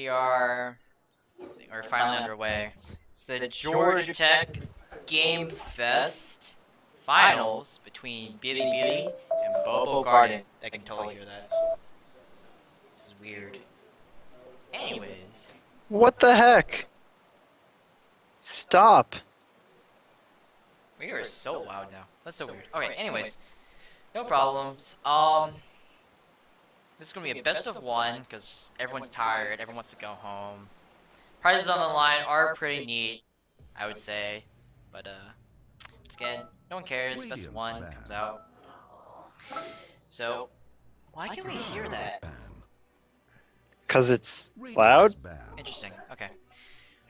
we're finally underway. It's the Georgia Tech Game Fest finals between Bili and BoBo Garden. I can totally hear that. This is weird. Anyways. What the heck? Stop. We are so loud now. That's so weird. Okay, anyways. No problems. This is gonna be a best of one because everyone's tired, everyone wants to go home. Prizes on the line are pretty neat, I would say. But again, no one cares, best of one comes out. So why can't we hear that? Cause it's loud? Interesting. Okay.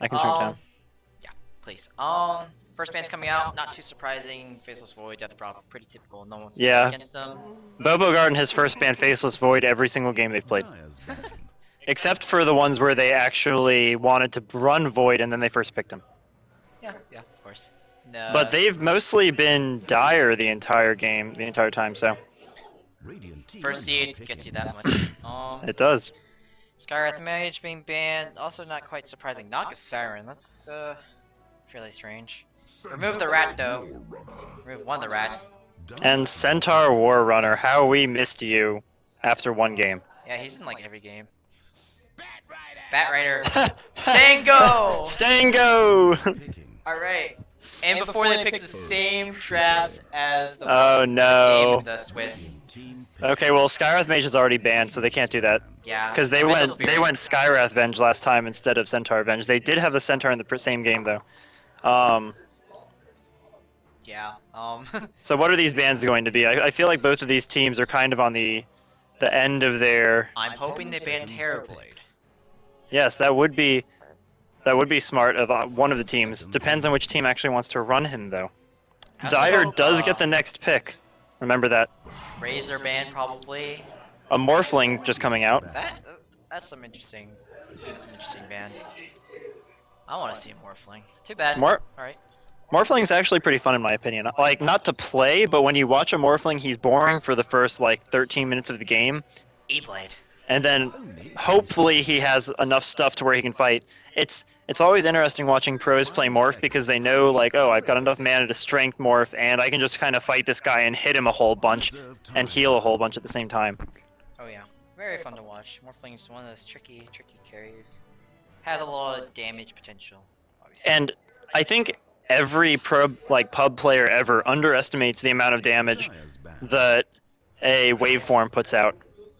I can turn it down. Yeah, please. First band's coming out, not too surprising. Faceless Void, Death Prop, pretty typical. No one's against them. BoBo Garden has first banned Faceless Void every single game they've played. Except for the ones where they actually wanted to run Void and then they first picked him. Yeah, of course. No. But they've mostly been dire the entire time, so. First seed gets you that much. It does. Skywrath Mage being banned, also not quite surprising. Naga Siren, that's fairly strange. Remove the rat though. Remove one of the rats. And Centaur War Runner, how we missed you after one game. Yeah, he's in like every game. Bat Rider. Stango! Stango! Alright. And before they pick the same traps as the game in the Swiss. Okay, well Skywrath Mage is already banned, so they can't do that. Yeah. Because they went Skywrath Venge last time instead of Centaur Venge. They did have the Centaur in the same game though. Yeah. So what are these bans going to be? I feel like both of these teams are kind of on the end of their. I'm hoping they ban Terrorblade. Yes, that would be smart of one of the teams. Depends on which team actually wants to run him though. Dire does get the next pick. Remember that. Razor ban probably. A Morphling just coming out. That's some interesting ban. I want to see a Morphling. Too bad. Alright. Morphling's actually pretty fun in my opinion. Like, not to play, but when you watch a Morphling, he's boring for the first, like, 13 minutes of the game. E-Blade. And then, hopefully, he has enough stuff to where he can fight. It's always interesting watching pros play Morph because they know, like, oh, I've got enough mana to Strength Morph, and I can just kind of fight this guy and hit him a whole bunch, and heal a whole bunch at the same time. Oh yeah. Very fun to watch. Morphling's one of those tricky carries. Has a lot of damage potential, obviously. And I think every pub player ever underestimates the amount of damage that a waveform puts out.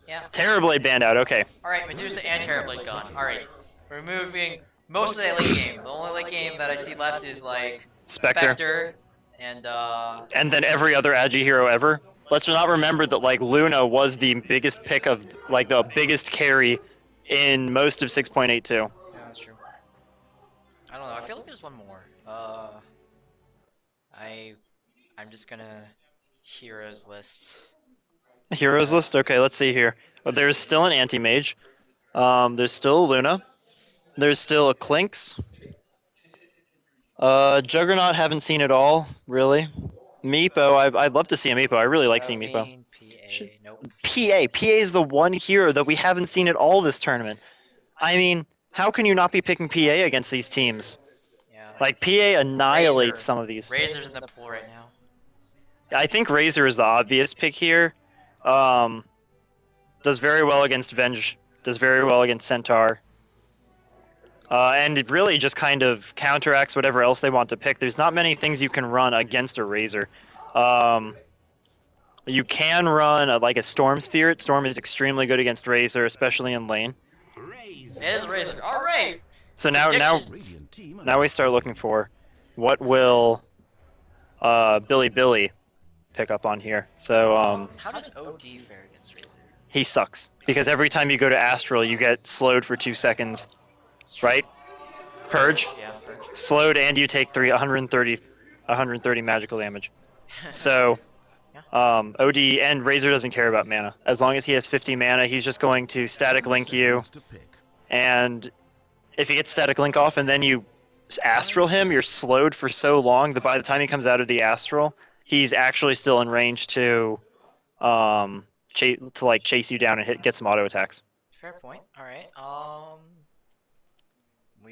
Yeah. Terrorblade banned out, okay. Alright, Medusa and Terrorblade gone. Alright. Removing most of that late game. The only late game that I see left is like Spectre and then every other Agi hero ever. Let's not remember that like Luna was the biggest pick of like the biggest carry in most of 6.82. Yeah, that's true. I don't know. I feel like there's one more. I'm just gonna heroes list. Heroes list? Okay, let's see here. Well, there's still an anti-mage. There's still a Luna. There's still a Clinks. Juggernaut, haven't seen it all, really. Meepo, I'd love to see a Meepo. I really like seeing Meepo. PA is the one hero that we haven't seen at all this tournament. I mean, how can you not be picking PA against these teams? Yeah. Like, PA annihilates some of these. Razor's in the pool right now. I think Razor is the obvious pick here. Does very well against Venge. Does very well against Centaur. And it really just kind of counteracts whatever else they want to pick. There's not many things you can run against a Razor. You can run like a Storm Spirit. Storm is extremely good against Razor, especially in lane. It is Razor. All right. So now we start looking for what will Bili pick up on here. So how does OD fare against Razor? He sucks because every time you go to Astral, you get slowed for 2 seconds. Right? Purge? Yeah, Purge. Slowed and you take 130 magical damage. So, OD and Razor doesn't care about mana. As long as he has 50 mana, he's just going to static link you. And if he gets static link off and then you Astral him, you're slowed for so long that by the time he comes out of the Astral, he's actually still in range to chase you down and get some auto attacks. Fair point. All right.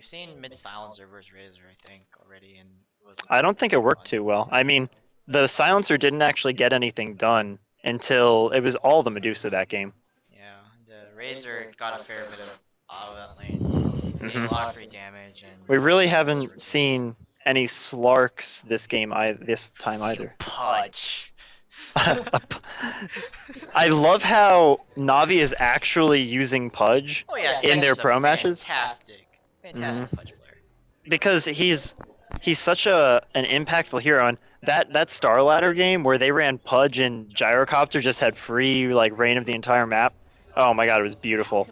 we've seen mid silencer versus Razor, I think, already, and it wasn't. I don't think it worked too well. I mean, the silencer didn't actually get anything done until it was all the Medusa that game. Yeah, the Razor got a fair bit of out of that lane, getting a Hmm. lot of free damage, and We really haven't seen any Slarks this game this time either. Pudge. I love how Navi is actually using Pudge Oh yeah, in their he's a pro matches. fantastic Mhm. Pudge player. Because he's such an impactful hero, and that Star Ladder game where they ran Pudge and Gyrocopter just had free like reign of the entire map. Oh my god, it was beautiful.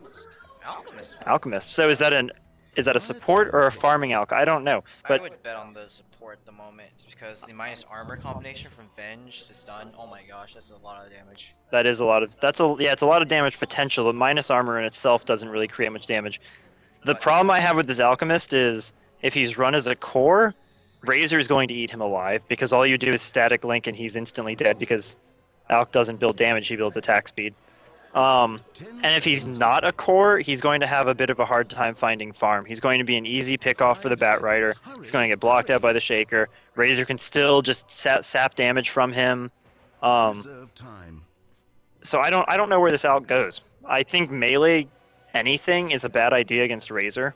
Alchemist. Alchemist. So is that a support or a farming alch? I don't know, I but would bet on the support at the moment because the minus armor combination from Venge to stun. Oh my gosh, that's a lot of damage. that is a lot of it's a lot of damage potential. But minus armor in itself doesn't really create much damage. The But problem I have with this Alchemist is if he's run as a core, Razor is going to eat him alive because all you do is static link and he's instantly dead because Alch doesn't build damage, he builds attack speed. And if he's not a core, he's going to have a bit of a hard time finding farm. He's going to be an easy pickoff for the Bat Rider. He's going to get blocked out by the Shaker. Razor can still just sap damage from him. So I don't know where this Alch goes. I think melee anything is a bad idea against Razor.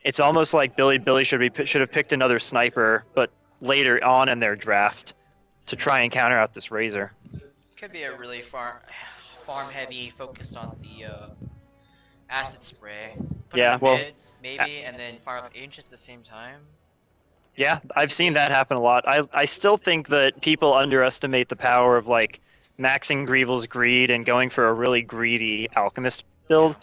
It's almost like Billy should have picked another sniper, but later on in their draft to try and counter out this Razor. could be a really farm heavy, focused on the acid spray. Put Yeah, him well, mid, maybe, and then fire up Ancient at the same time. Yeah, I've seen that happen a lot. I still think that people underestimate the power of like maxing Greevil's greed and going for a really greedy alchemist build.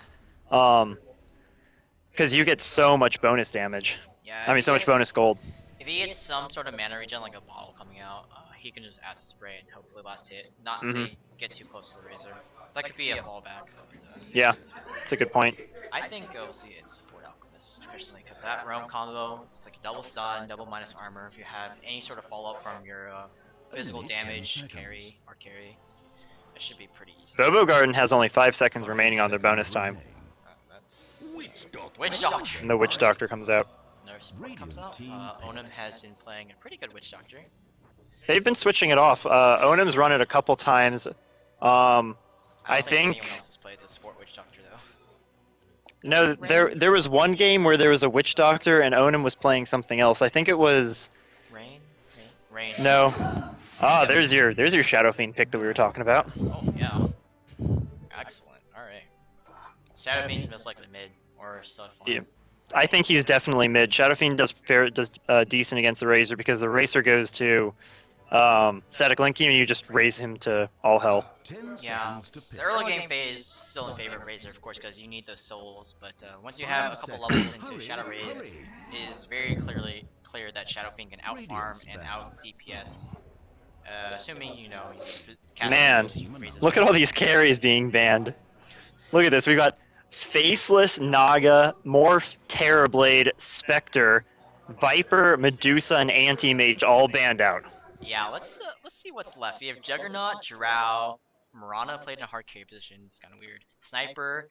Because you get so much bonus damage. Yeah, I mean, so much bonus gold. If he gets some sort of mana regen, like a bottle coming out, he can just acid spray and hopefully last hit. Not say get too close to the Razor. That could be a fallback. But, Yeah, it's a good point. I think we'll see it support Alchemist, especially because that roam combo, it's like a double stun, double minus armor. If you have any sort of follow up from your physical damage carry, it should be pretty easy. BoBo Garden has only 5 seconds remaining on their bonus time. Witch Doctor. And the Witch Doctor comes out. Nurse comes out. Onum has been playing a pretty good Witch Doctor. They've been switching it off. Onum's run it a couple times. I think anyone else has played the support Witch Doctor though. No, there was one game where there was a Witch Doctor and Onum was playing something else. I think it was Rain. No. Ah, there's your Shadow Fiend pick that we were talking about. Oh yeah. Excellent. All right. Shadow Fiend's most likely mid or sub farm. Yeah. I think he's definitely mid. Shadow Fiend does decent against the Razor because the Razor goes to static linking and you just raise him to all hell. Yeah, the early game phase still in favor of Razor, of course, because you need those souls. But once you have a couple levels into Shadow Raze, it is very clear that Shadow Fiend can out farm and out DPS. Assuming you know. Man, look at all these carries being banned. Look at this. We got Faceless, Naga, Morph, Terrorblade, Spectre, Viper, Medusa, and Anti-Mage all banned out. Yeah, let's see what's left. We have Juggernaut, Drow, Mirana played in a hard carry position. It's kind of weird. Sniper.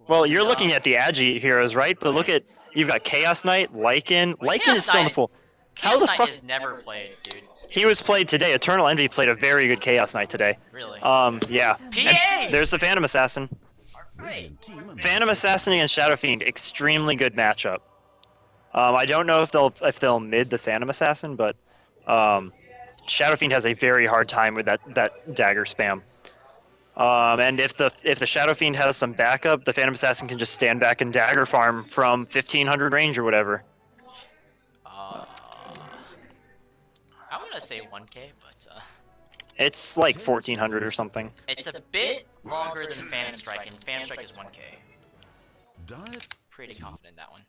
Well, you're looking at the Agi heroes, right? But look at you've got Chaos Knight, Lycan. Lycan is still in the pool. How the fuck? Is never played, dude. He was played today. Eternal Envy played a very good Chaos Knight today. Really? Yeah. PA! And there's the Phantom Assassin. Right. Phantom Assassin against Shadow Fiend, extremely good matchup. I don't know if they'll mid the Phantom Assassin, but Shadow Fiend has a very hard time with that dagger spam. And if the Shadow Fiend has some backup, the Phantom Assassin can just stand back and dagger farm from 1500 range or whatever. I'm gonna say 1k, but it's like 1400 or something. It's a bit longer than Phantom Strike, and Phantom Strike is 1k. Pretty confident in that one.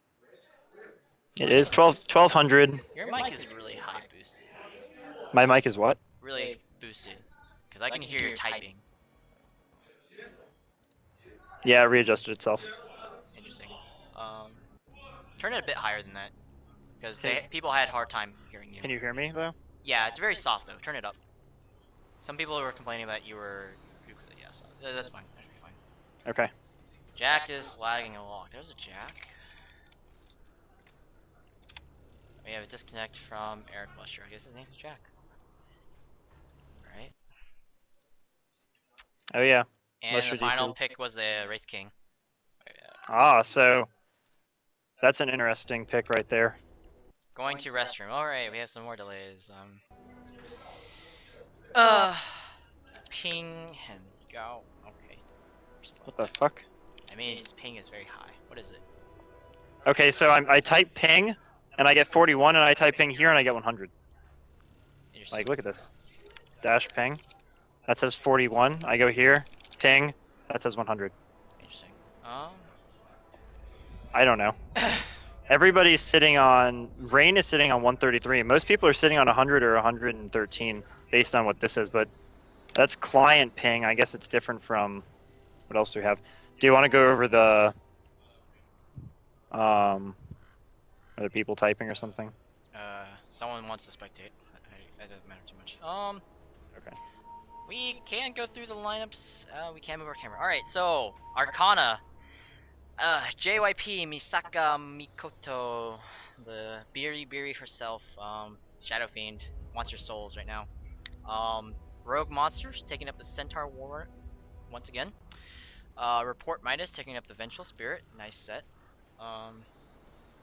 It is 1200. Your mic is really high boosted. My mic is what? Really boosted, because I can hear you typing. Yeah, it readjusted itself. Interesting. Turn it a bit higher than that, because people had a hard time hearing you. Can you hear me though? Yeah, it's very soft though. Turn it up. Some people were complaining that you were. Yeah, so that's fine. That should be fine. Okay. Jack is lagging along. There's a Jack. We have a disconnect from Eric Lusher. I guess his name is Jack. Right? Oh yeah. And Lusher the final DC. pick was the Wraith King. Ah, so that's an interesting pick right there. Going to restroom. Alright, we have some more delays. Uh, ping and go. Okay. What the fuck? I mean, its ping is very high. What is it? Okay, so I type ping, and I get 41, and I type ping here, and I get 100. Like, look at this. Dash ping. That says 41. I go here. Ping. That says 100. Interesting. I don't know. Everybody's sitting on... Rain is sitting on 133. Most people are sitting on 100 or 113, based on what this is, but that's client ping. I guess it's different from... What else do we have? Do you want to go over the... Other people typing or something? Someone wants to spectate. That doesn't matter too much. Okay. We can go through the lineups. We can move our camera. Alright, so, Arcana. JYP, Misaka Mikoto, the Biri herself, Shadow Fiend, wants your souls right now. Rogue Monsters taking up the Centaur War once again. Report Midas taking up the Vengeful Spirit, nice set.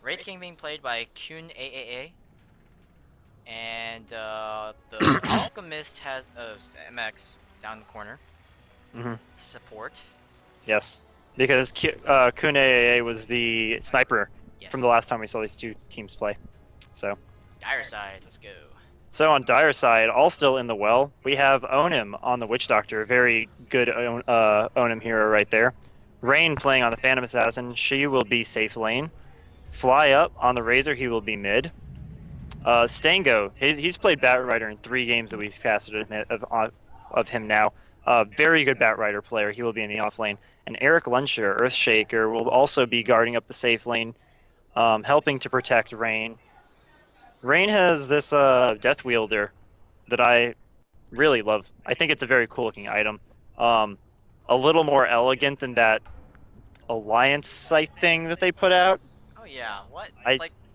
Wraith King being played by Kun AAA. And the Alchemist has MX down the corner. Support. Yes. Because Kun AAA was the sniper from the last time we saw these two teams play. So. Dire side, let's go. So on Dire side, all still in the well, we have Onim on the Witch Doctor. Very good Onim hero right there. Rain playing on the Phantom Assassin. She will be safe lane. Fly Up on the Razor, he will be mid. Stango, he's played Batrider in 3 games that we've casted of him now. Very good Batrider player, he will be in the off lane. And Eric Lunsher, Earthshaker, will also be guarding up the safe lane, helping to protect Rain. Rain has this Death Wielder that I really love. I think it's a very cool looking item. A little more elegant than that Alliance site thing that they put out. Oh yeah,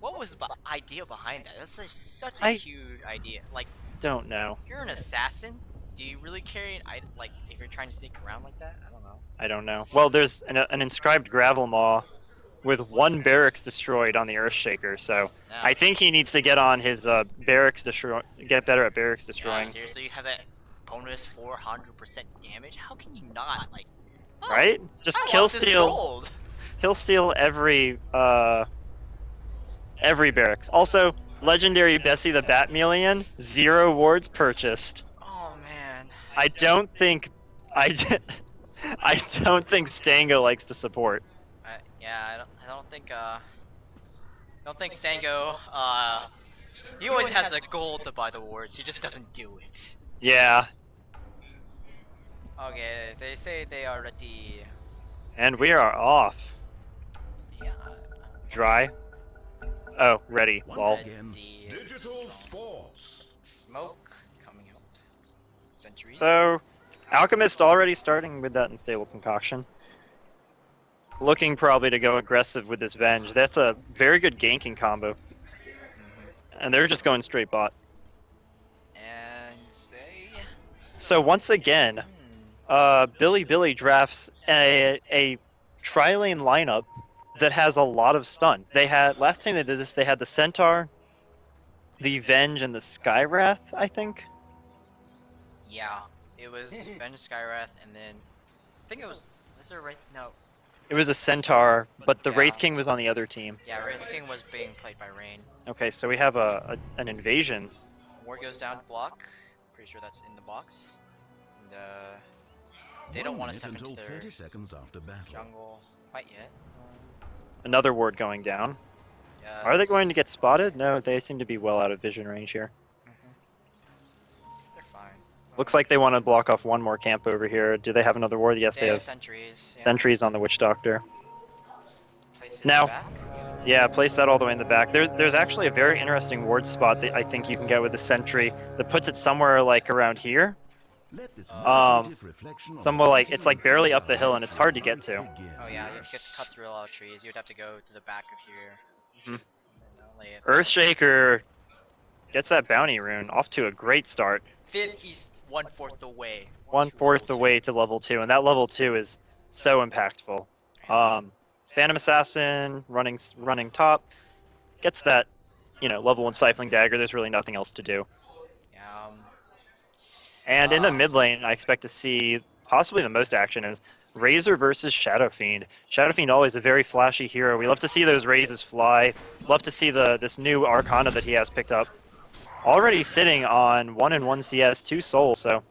what was the idea behind that? That's just such a huge idea. Like, don't know. If you're an assassin, do you really carry an item, like, if you're trying to sneak around like that? I don't know. I don't know. Well, there's an inscribed Gravel Maw with 1 barracks destroyed on the Earthshaker, so I think he needs to get on his barracks get better at barracks destroying. Seriously, you have that bonus 400% damage? How can you not, like... Oh, right? Just kill steal every barracks. Also, legendary Bessie the Batmeleon, 0 wards purchased. Oh man. I don't think Stango likes to support. Yeah, I don't think Stango, he always has the gold to buy the wards, he just doesn't do it. Yeah. Okay, they say they are ready. And we are off. Yeah. Dry. Oh, ready. Lol. Digital sports. Smoke coming out. Century. So, Alchemist already starting with that unstable concoction. Looking probably to go aggressive with this Venge. That's a very good ganking combo. And they're just going straight bot. And they... So once again, Bili drafts a tri-lane lineup that has a lot of stun. They had, last time they did this, they had the Centaur, the Venge, and the Skywrath, I think? Yeah, it was Venge, Skywrath, and then, I think it was there right? No. It was a Centaur, but the Wraith King was on the other team. Yeah, Wraith King was being played by Rain. Okay, so we have an invasion. Ward goes down to block. Pretty sure that's in the box. And they don't want to step into their 30 seconds after battle. jungle quite yet. Another ward going down. Are they going to get spotted? No, they seem to be well out of vision range here. They're fine. Looks like they want to block off one more camp over here. Do they have another ward? Yes, they have sentries. Yeah. Sentries on the Witch Doctor. Place Now, back. yeah, place that all the way in the back. There's actually a very interesting ward spot that I think you can get with the Sentry that puts it somewhere like around here. Let this Um, meditative reflection on somewhat like, beauty it's like and barely up the fragility hill and it's hard to of get life to. begin. Oh yeah, you get to cut through a lot of trees. You would have to go to the back of here. Mhm. And then lay it. Earthshaker gets that bounty rune off to a great start. He's 1/4 the way. 1/4 the way to level 2, and that level 2 is so impactful. Phantom Assassin running top gets that, level 1 Stifling Dagger. There's really nothing else to do. Yeah, And in the mid lane, I expect to see possibly the most action is Razor versus Shadow Fiend. Shadow Fiend always a very flashy hero. We love to see those raises fly. Love to see this new Arcana that he has picked up. Already sitting on 1 and 1 CS, 2 souls. So,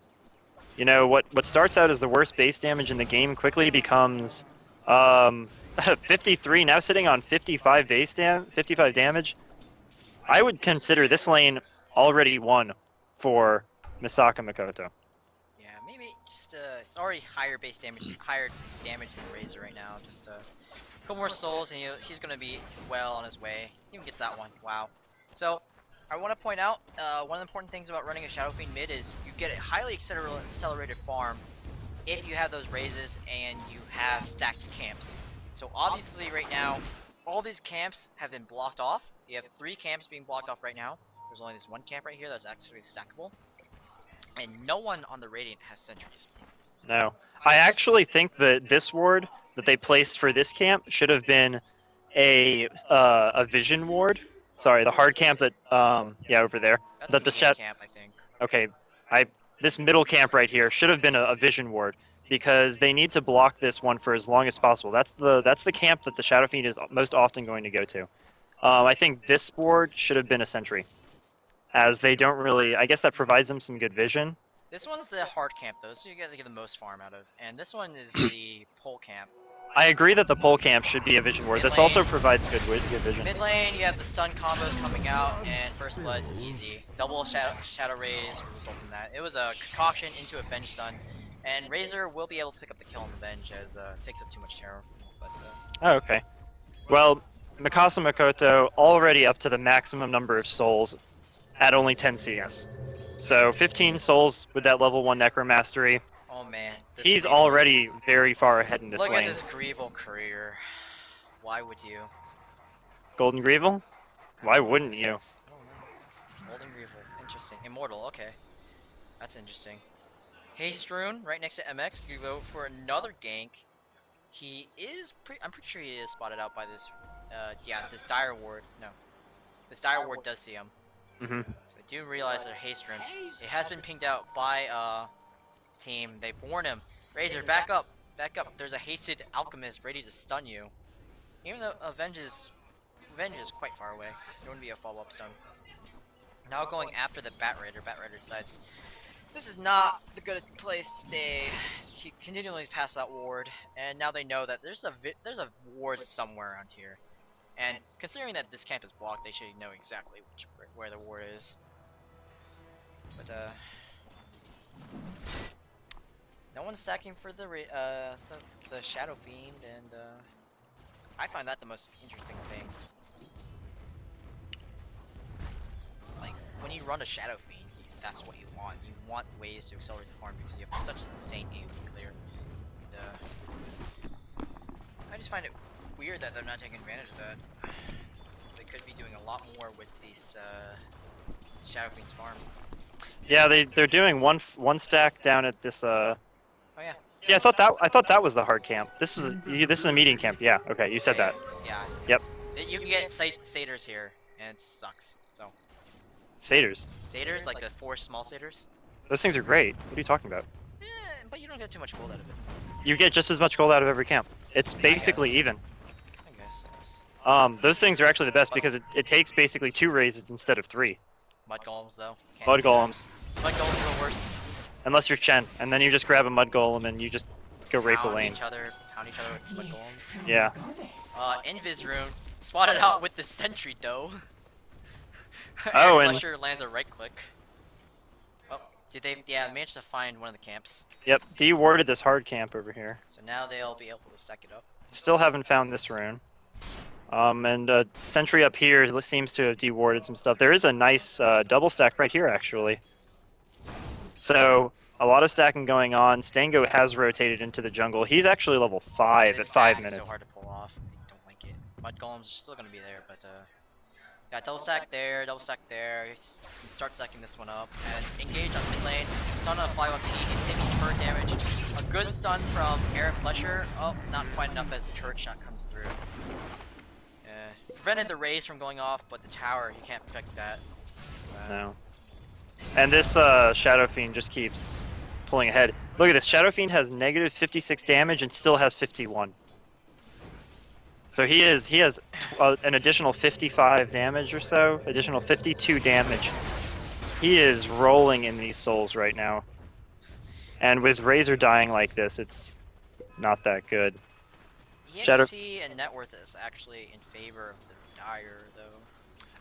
what starts out as the worst base damage in the game quickly becomes 53. Now sitting on 55 55 damage. I would consider this lane already won for Misaka Makoto. yeah, maybe just it's already higher base damage, higher damage than Razor right now. Just a couple more souls, and he's gonna be well on his way. He even gets that one. Wow. So I want to point out one of the important things about running a Shadow Fiend mid is you get a highly accelerated farm if you have those raises and you have stacked camps. So obviously right now, all these camps have been blocked off. You have 3 camps being blocked off right now. There's only this one camp right here that's actually stackable. And no one on the Radiant has sentries. No. I actually think that this ward that they placed for this camp should have been a vision ward. Sorry, the hard camp that over there. That's That the the medium camp, I think. Okay, this middle camp right here should have been a vision ward because they need to block this one for as long as possible. That's the camp that the Shadow Fiend is most often going to go to. I think this ward should have been a sentry, as they don't really. I guess that provides them some good vision. This one's the hard camp though, so you get to get the most farm out of. And this one is the pole camp. I agree that the pole camp should be a vision ward. This also provides good vision. Mid lane, you have the stun combos coming out, and first blood's easy. Double shadow raise will result in that. It was a concoction into a bench stun, and Razor will be able to pick up the kill on the bench as it takes up too much terror. But, Oh, okay. Well, Mikasa Makoto already up to the maximum number of souls at only 10 CS. So 15 souls with that level 1 Necromastery. oh man. He's already very far ahead in this Look lane. at this Greevil career. Why would you? Golden Greevil? Why wouldn't you? I don't know. Golden Greevil. Interesting. Immortal. Okay. That's interesting. Haste Rune right next to MX. You go for another gank. He is I'm pretty sure he is spotted out by this this dire ward. No. This dire ward does see him. Mm-hmm. So I do realize their haste rune. It has been pinged out by team. They warned him. Razor, back up. Back up. There's a hasted alchemist ready to stun you. Even though Avenge is quite far away. There wouldn't be a follow-up stun. Now going after the Bat Raider. Bat Raider decides this is not the good place to stay. He continually passed that ward, and now they know that there's a ward somewhere around here. And considering that this camp is blocked, they should know exactly where the ward is. But no one's stacking for the Shadow Fiend, and I find that the most interesting thing. Like when you run a Shadow Fiend, that's what you want. You want ways to accelerate the farm because you have such an insane AoE clear. And, I just find it weird that they're not taking advantage of that. They could be doing a lot more with these Shadow Fiend's farm. Yeah, they're doing one stack down at this. Oh yeah. See, I thought that was the hard camp. This is a medium camp. Yeah. Okay, you said that. Yeah. Yep. You can get satyrs here, and it sucks. So. Satyrs. Satyrs, like the 4 small satyrs. Those things are great. What are you talking about? Yeah, but you don't get too much gold out of it. You get just as much gold out of every camp. It's basically even. I guess. Those things are actually the best because it takes basically 2 raises instead of 3. Mud golems though. Mud golems. Mud golems are worse. Unless you're Chen, and then you just grab a mud golem and you just go rape a lane. Pound each other with mud golems. Yeah. Invis rune spotted out with the sentry though. Oh, and Flusher lands a right click. Oh, did they? Yeah, managed to find one of the camps. Yep, de-warded this hard camp over here. So now they'll be able to stack it up. Still haven't found this rune. And sentry up here seems to have de-warded some stuff. There is a nice double stack right here, actually. So A lot of stacking going on. Stango has rotated into the jungle. He's actually level 5 This at 5 stack's minutes. so hard to pull off. I don't like it. Mud golems are still gonna be there, but yeah, double stack there, double stack there. He starts stacking this one up and engage on mid lane. Stun on a fly 1P. He's taking turret damage. A good stun from Eric Fletcher. Oh, not quite enough as the turret shot comes through. Prevented the raise from going off, but the tower, you can't protect that. No. And this Shadow Fiend just keeps pulling ahead. Look at this. Shadow Fiend has negative 56 damage and still has 51. So he has an additional 55 damage or so, additional 52 damage. He is rolling in these souls right now. And with Razor dying like this, it's not that good. EXP and net worth is actually in favor of the Dire, though.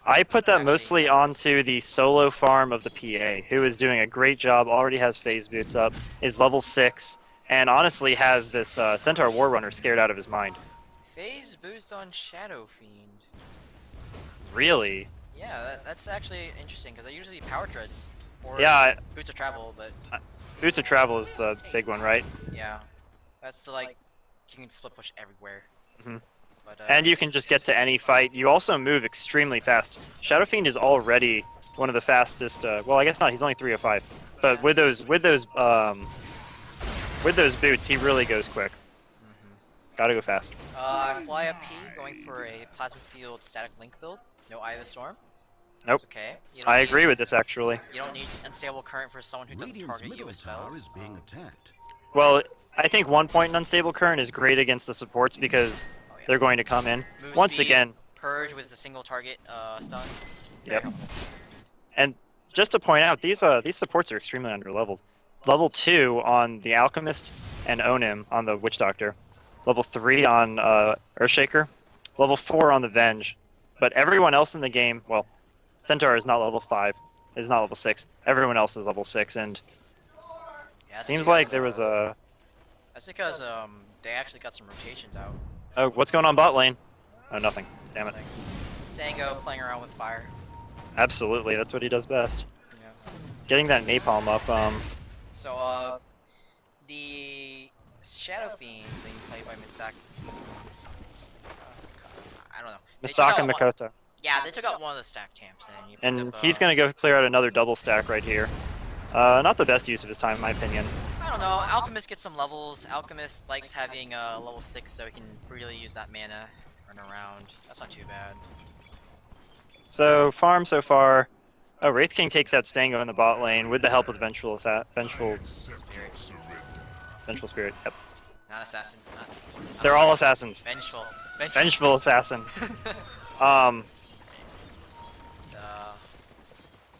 I put that mostly onto the solo farm of the PA, who is doing a great job, already has phase boots up, is level 6, and honestly has this Centaur War Runner scared out of his mind. Phase boost on Shadow Fiend. Really? Yeah, that's actually interesting, because I usually power treads. Or boots of travel, but... Boots of travel is the big one, right? Yeah. That's the, like, you can split push everywhere. Mm-hmm. But, and you can just get to any fight. You also move extremely fast. Shadow Fiend is already one of the fastest. Well, I guess not. He's only 305. But with those boots, he really goes quick. Gotta go fast. Fly up P, going for a Plasma Field Static Link build. No Eye of the Storm. Nope. That's okay. I agree with this, actually. You don't need Unstable Current for someone who doesn't target you with spells. Is being attacked. Well, I think 1 point in Unstable Current is great against the supports because they're going to come in. Move Once speed, again. Purge with a single target stun. Yep. And just to point out, these supports are extremely underleveled. Level 2 on the Alchemist and Onim on the Witch Doctor. Level 3 on Earthshaker. Level 4 on the Venge. But everyone else in the game, well, Centaur is not level 5. Is not level 6. Everyone else is level 6, and seems like there was a... That's because they actually got some rotations out. Oh, what's going on bot lane? Oh, nothing. Damn it. Dango playing around with fire. Absolutely, that's what he does best. Yeah. Getting that napalm up. So the Shadow Fiend being played by Misaka. I don't know. Misaka Makoto. Yeah, they took out one of the stack champs, and he's gonna go clear out another double stack right here. Not the best use of his time, in my opinion. I don't know. Alchemist gets some levels. Alchemist likes having level 6, so he can really use that mana, run around. That's not too bad. So farm so far. Oh, Wraith King takes out Stango in the bot lane with the help of Vengeful Spirit. Yep. Not assassin. They're all assassins. Vengeful assassin.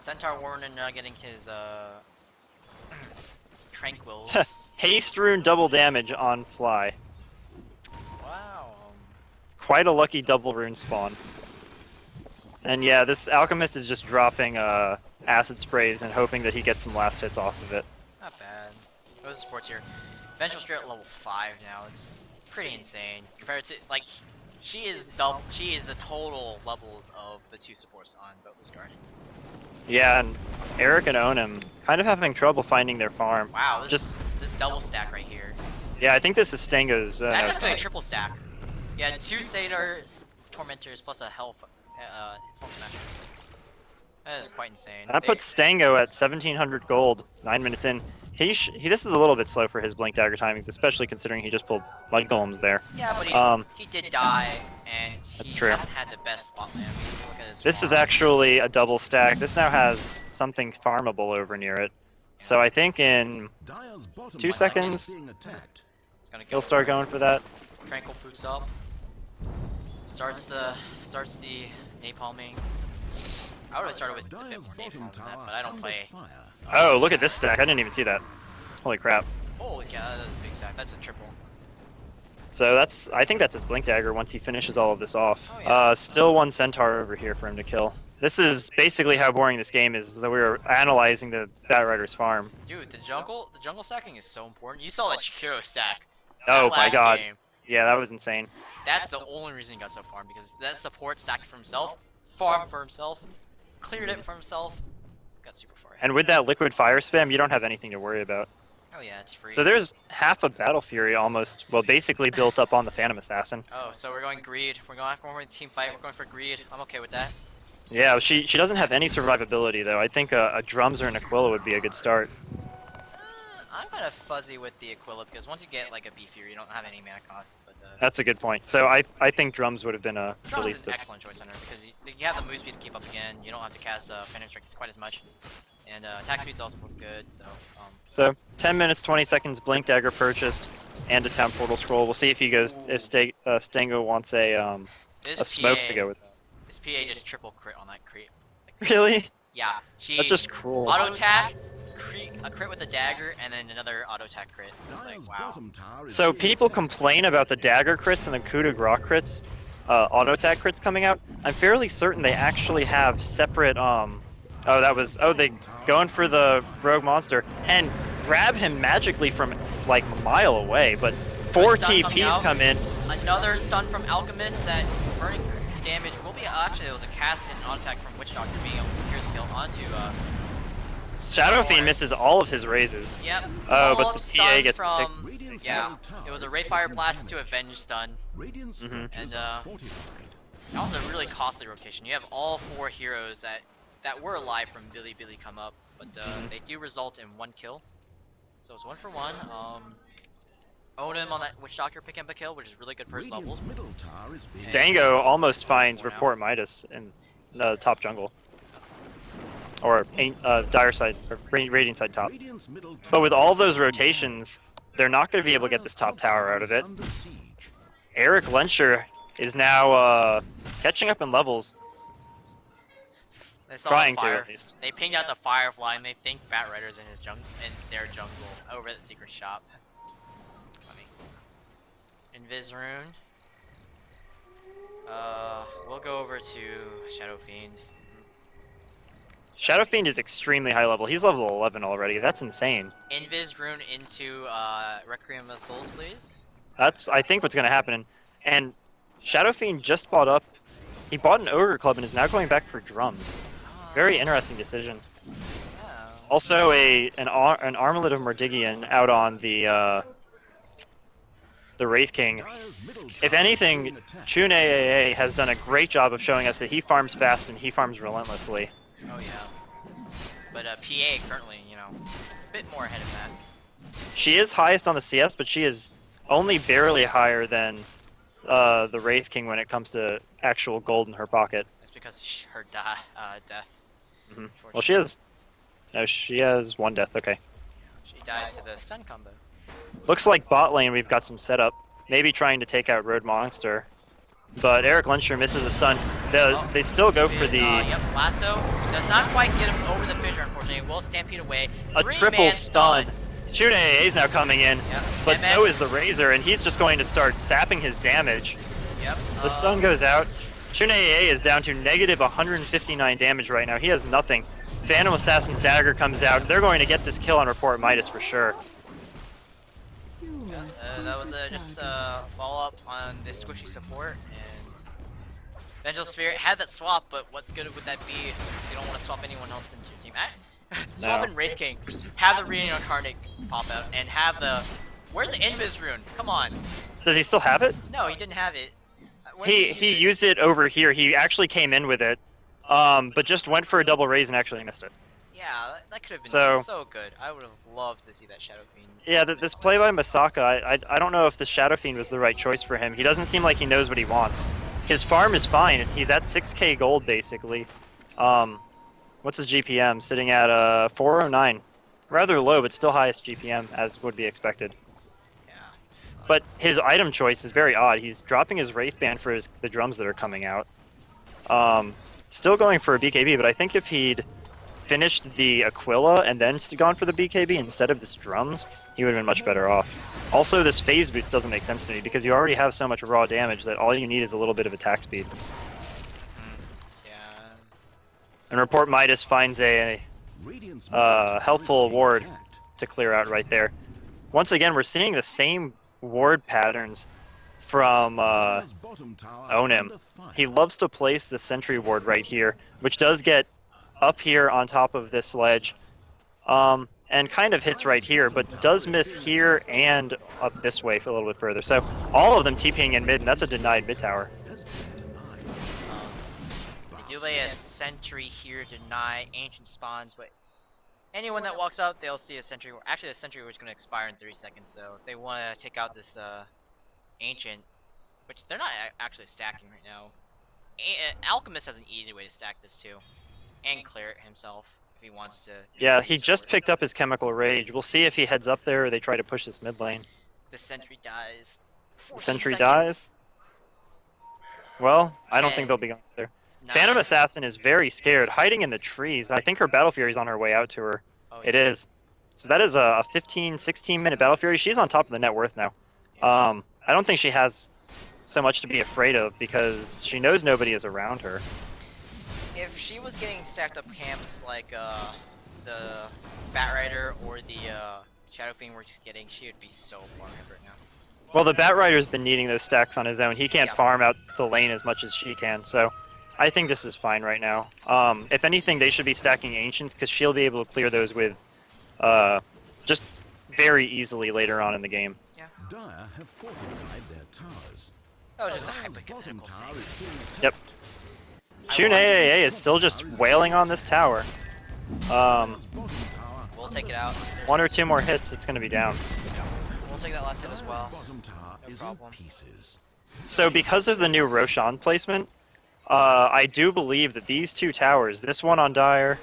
Centaur Warner not getting his Tranquils. Haste rune double damage on Fly. Wow. Quite a lucky double rune spawn. And yeah, this Alchemist is just dropping acid sprays and hoping that he gets some last hits off of it. Not bad. Go to the sports here. Vengeful Spirit level 5 now. It's pretty insane. Compared to, like, she is the total levels of the two supports on BoBo's Garden. Yeah, and Eric and Onim kind of having trouble finding their farm. Wow, this double stack right here. Yeah, I think this is Stango's. That's actually a triple stack. Yeah, 2 Satyrs, Tormentors, plus a health smasher. That is quite insane. That puts Stango at 1,700 gold, 9 minutes in. This is a little bit slow for his Blink Dagger timings, especially considering he just pulled Mud Golems there. Yeah, but he did die, and he hasn't had the best spot land. This is actually a double stack. This now has something farmable over near it. So I think in 2 seconds, he'll start going for that. Tranquil boots up. Starts the napalming. I would have started with a bit more napalm than that, but I don't play. Oh, look at this stack. I didn't even see that. Holy crap. Holy cow, that's a big stack. That's a triple. So I think that's his Blink Dagger once he finishes all of this off. Oh, yeah. Still one Centaur over here for him to kill. This is basically how boring this game is that we were analyzing the Batrider's farm. Dude, the jungle stacking is so important. You saw that Chikiro stack. Oh my god. Game. Yeah, that was insane. That's the only reason he got so farmed, because that support stacked for himself, farmed for himself, cleared it for himself, got super far ahead. And with that liquid fire spam, you don't have anything to worry about. Oh yeah, it's free. So there's half a Battle Fury almost, well, basically built up on the Phantom Assassin. Oh, so we're going greed. We're going for a team fight. We're going for greed. I'm okay with that. Yeah, she doesn't have any survivability though. I think a Drums or an Aquila would be a good start. I'm kind of fuzzy with the Aquila because once you get like a beefier, you don't have any mana costs. But That's a good point. So I think Drums would have been a Drums release is an excellent choice on her because you have the move speed to keep up again. You don't have to cast Finish Strike quite as much, and attack speed's also good. So 10 minutes, 20 seconds. Blink Dagger purchased, and a Town Portal Scroll. We'll see if he goes. If Stango wants a smoke to go with that. This PA just triple crit on that crit. Really? Yeah, she. That's just cruel. Auto attack. A crit with a dagger, and then another auto attack crit. It's like, wow. So people complain about the dagger crits and the coup de grace crits, auto attack crits coming out. I'm fairly certain they actually have separate. They going for the rogue monster and grab him magically from like a mile away, but 4 TPs come in. Another stun from Alchemist that burning damage will be actually it was a cast and auto attack from Witch Doctor being able to secure the kill onto Shadow Fiend misses all of his raises. Yep. Oh, but the PA gets from, yeah, it was a Ray Fire Blast to Avenge stun. And that was a really costly rotation. You have all 4 heroes that were alive from Bili come up, but they do result in 1 kill. So it's 1 for 1. Own on that Witch Doctor pick and kill, which is really good for his levels. Stango almost finds Report Midas in the top jungle. Or dire side, or radiant side top. But with all those rotations, they're not going to be able to get this top tower out of it. Eric Lenscher is now catching up in levels. Trying to, at least. They pinged out the Firefly, and they think Bat Rider's in their jungle over at the secret shop. Funny. Invis rune. We'll go over to Shadow Fiend. Shadow Fiend is extremely high level. He's level 11 already. That's insane. Invis rune into Requiem of Souls, please. That's, I think, what's going to happen. And Shadow Fiend just bought up. He bought an Ogre Club and is now going back for Drums. Very interesting decision. Yeah. Also, an Armlet of Mordigian out on the Wraith King. If anything, Chune AA has done a great job of showing us that he farms fast and he farms relentlessly. Oh yeah. But PA currently, a bit more ahead of that. She is highest on the CS, but she is only barely higher than the Wraith King when it comes to actual gold in her pocket. That's because her death. Mm-hmm. Well, she has. No, she has 1 death. Okay. She dies to the stun combo. Looks like bot lane we've got some setup. Maybe trying to take out Road Monster. But Eric Lenscher misses a stun. They still go for the... Yep, Lasso does not quite get him over the fissure, unfortunately. Will Stampede away. A triple stun. Chune AA is now coming in, yep. But so is the Razor, and he's just going to start sapping his damage. Yep. The stun goes out. Chune AA is down to negative 159 damage right now. He has nothing. Phantom Assassin's Dagger comes out. They're going to get this kill on Report Midas for sure. That was just a follow-up on the squishy support, and Vengeful Spirit had that swap, but what good would that be if you don't want to swap anyone else into your team? Swap in Wraith King, have the Reincarnate pop out, and have the... Where's the Invis rune? Come on. Does he still have it? No, he didn't have it. He used it over here. He actually came in with it, but just went for a double raise and actually missed it. Yeah, that could have been so good. I would have loved to see that Shadow Fiend. Yeah, this play by Masaka, I don't know if the Shadow Fiend was the right choice for him. He doesn't seem like he knows what he wants. His farm is fine. He's at 6k gold, basically. What's his GPM? Sitting at 409. Rather low, but still highest GPM, as would be expected. Yeah. But his item choice is very odd. He's dropping his Wraith Band for the drums that are coming out. Still going for a BKB, but I think if he'd finished the Aquila and then gone for the BKB instead of this drums, he would have been much better off. Also, this phase boost doesn't make sense to me because you already have so much raw damage that all you need is a little bit of attack speed. Yeah. And Report Midas finds a helpful ward to clear out right there. Once again, we're seeing the same ward patterns from Onim. He loves to place the sentry ward right here, which does get up here on top of this ledge, and kind of hits right here, but does miss here and up this way for a little bit further. So all of them TPing in mid, and that's a denied mid tower. They do lay a sentry here to deny ancient spawns, but anyone that walks out, they'll see a sentry. Actually, the sentry was going to expire in 3 seconds, so if they want to take out this ancient, which they're not actually stacking right now. Alchemist has an easy way to stack this too, and clear it himself if he wants to. Yeah, he just picked up his chemical rage. We'll see if he heads up there or they try to push this mid lane. The sentry dies. The sentry 14 seconds. dies? Well, I don't think they'll be going there. Phantom Assassin is very scared, hiding in the trees. I think her Battle Fury's on her way out to her. Oh, It is. So that is a 15, 16 minute Battle Fury. She's on top of the net worth now. I don't think she has so much to be afraid of because she knows nobody is around her. If she was getting stacked up camps like the Batrider or the Shadow Fiend were getting, she would be so far ahead right now. Well, the Batrider's been needing those stacks on his own. He can't farm out the lane as much as she can, so I think this is fine right now. If anything, they should be stacking Ancients because she'll be able to clear those with just very easily later on in the game. Yeah. Dire have fortified their towers. That was just a Dire's hypothetical bottom tower thing. is being attacked. Yep. Shun AAA is still just wailing on this tower. Dire's bottom tower We'll take it out. 1 or 2 more hits, it's going to be down. We'll take that last hit as well. bottom tower No is problem. in pieces. So because of the new Roshan placement, I do believe that these 2 towers, this one on Dire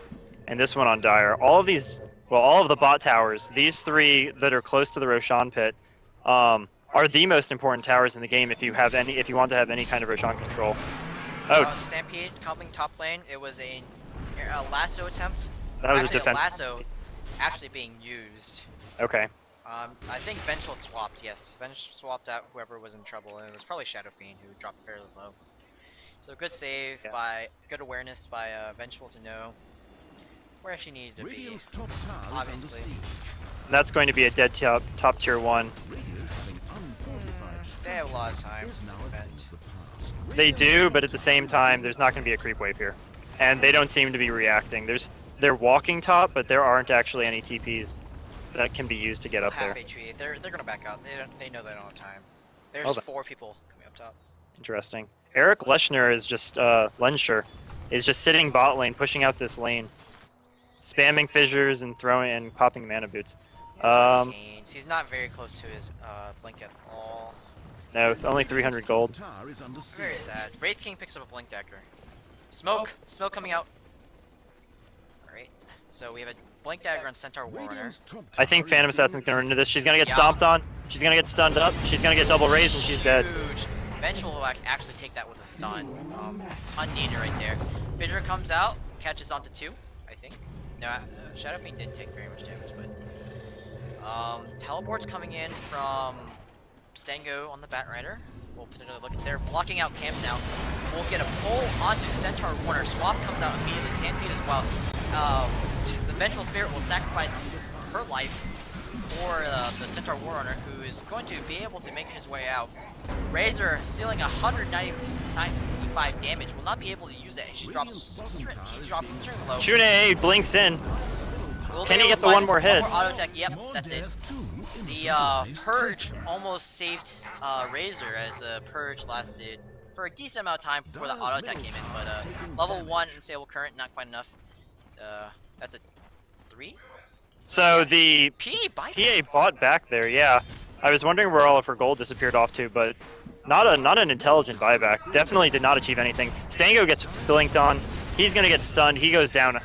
and this one on Dire, all of these, well, all of the bot towers, these 3 that are close to the Roshan pit, are the most important towers in the game if you want to have any kind of Roshan control. Oh, Stampede coming top lane. It was a lasso attempt. that was a Actually, defense. lasso actually being used. Okay. I think Vengeful swapped, yes. Vengeful swapped out whoever was in trouble, and it was probably Shadow Fiend who dropped fairly low. So good save by, good awareness by Vengeful to know where she needed to be. Radiant's top tower is under Obviously. siege. That's going to be a dead top tier 1. Radiant, having unfortified They have a lot of time is now to defend. against the pass. They do, but at the same time, there's not going to be a creep wave here. And they don't seem to be reacting. They're walking top, but there aren't actually any TPs that can be used to get up Half there. HP. They're gonna back out. They know they don't have time. There's Oh, 4 people coming up top. Interesting. Eric Leshner is just, Lensher, is just sitting bot lane, pushing out this lane. Spamming fissures and throwing and popping mana boots. Canes. He's not very close to his blink at all. No, it's only 300 gold. Tower is under siege. Very sad. Wraith King picks up a blink dagger. Smoke! Smoke coming out. Alright. So we have a blink dagger on Centaur Warrunner. Radiant's top I think tower Phantom is being Assassin's gonna run into this. She's gonna get Yeah. stomped on. She's gonna get stunned up. She's gonna get double raised and she's dead. Huge. Vengeful will actually take that with a stun. Unneeded right there. Fissure comes out, catches onto 2, I think. No, Shadow Fiend didn't take very much damage, but teleport's coming in from Stango on the Batrider. We'll put another look. They're blocking out camp now. We'll get a pull onto Centaur Warner. Swap comes out immediately. Stampede as well. The Vengeful Spirit will sacrifice her life for the Centaur Warrunner, who is going to be able to make his way out. Razor stealing 195 damage. Will not be able to use it. She drops extremely low. Shun AA blinks in. Will Can be he able get to the find one more hit? auto attack. Yep, More that's it. death too in The civilized Purge territory. almost saved Razor, as the Purge lasted for a decent amount of time before the auto attack came in, but level 1 Unstable Current, not quite enough. That's a 3? So the PA bite? PA bought back there, yeah. I was wondering where all of her gold disappeared off to, but not an intelligent buyback. Definitely did not achieve anything. Stango gets blinked on. He's gonna get stunned. He goes down.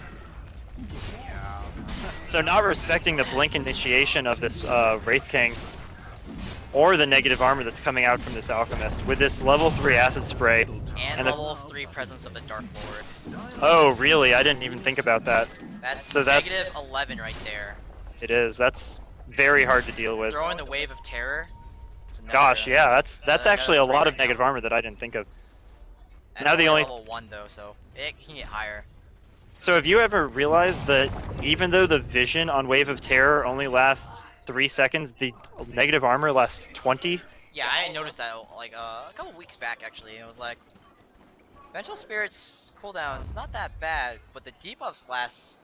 So not respecting the blink initiation of this Wraith King, or the negative armor that's coming out from this Alchemist, with this level 3 acid spray. And And the- level 3 presence of the Dark Lord. Oh, really? I didn't even think about that. That's So that's- negative 11 right there. It is. That's very hard to deal with. Throwing the Wave of Terror. It's another- Gosh, yeah, that's another actually a three lot right of negative now. armor that I didn't think of. That's now the only- level 1 though, so it can get higher. So have you ever realized that even though the vision on Wave of Terror only lasts 3 seconds, the negative armor lasts 20? Yeah, I noticed that like a couple weeks back actually. It was like, Vengeful Spirit's cooldown's not that bad, but the debuffs last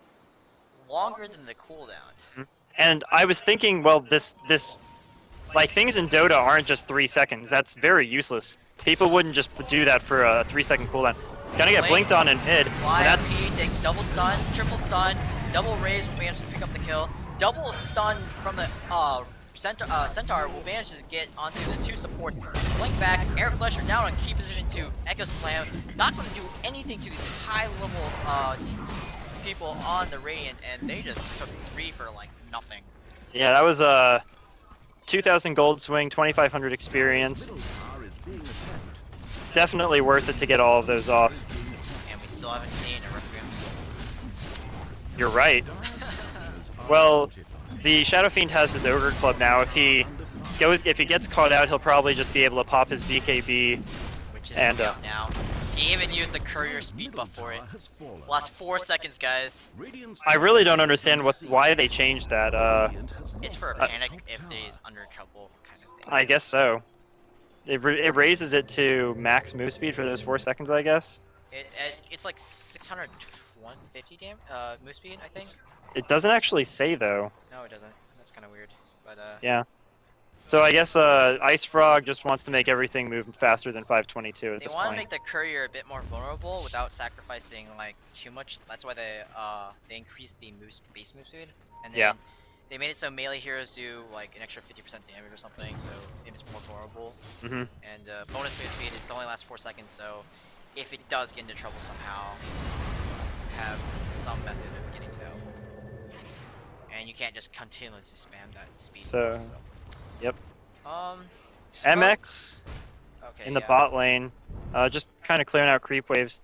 longer than the cooldown. And I was thinking, well, this like things in Dota aren't just 3 seconds. That's very useless. People wouldn't just do that for a 3-second cooldown. Gonna get blinked on in mid. And that's YFP takes double stun, triple stun, double raise will manage to pick up the kill. Double stun from the Centaur will manage to get onto the 2 supports. Blink back, Air Flusher down on key position to Echo Slam. Not going to do anything to these high level people on the Radiant, and they just took 3 for like nothing. Yeah, that was a 2,000 gold swing, 2,500 experience. Middle tower is being attacked. Definitely worth it to get all of those off. And we still haven't seen a Requiem You're right. Well, the Shadow Fiend has his Ogre Club now. If he gets caught out, he'll probably just be able to pop his BKB. which is And, out now. He even used the courier speed buff for it. Last 4 seconds, guys. I really don't understand why they changed that. It's for a panic if he's under trouble, kind of thing. I guess so. It raises it to max move speed for those 4 seconds, I guess. It's like 650 move speed, I think. It doesn't actually say though. No, it doesn't. That's kind of weird. But Yeah. So I guess Ice Frog just wants to make everything move faster than 522 at they this want to point. make the courier a bit more vulnerable without sacrificing like too much. That's why they increased the base move speed, and then Yeah. they made it so melee heroes do like an extra 50% damage or something, so it's more vulnerable. Mhm. And bonus move speed is only lasts 4 seconds, so if it does get into trouble somehow, have some method of getting it out. And you can't just continuously spam that speed. So, yep. Smoke? MX Okay, in the yeah. bot lane, just kind of clearing out creep waves.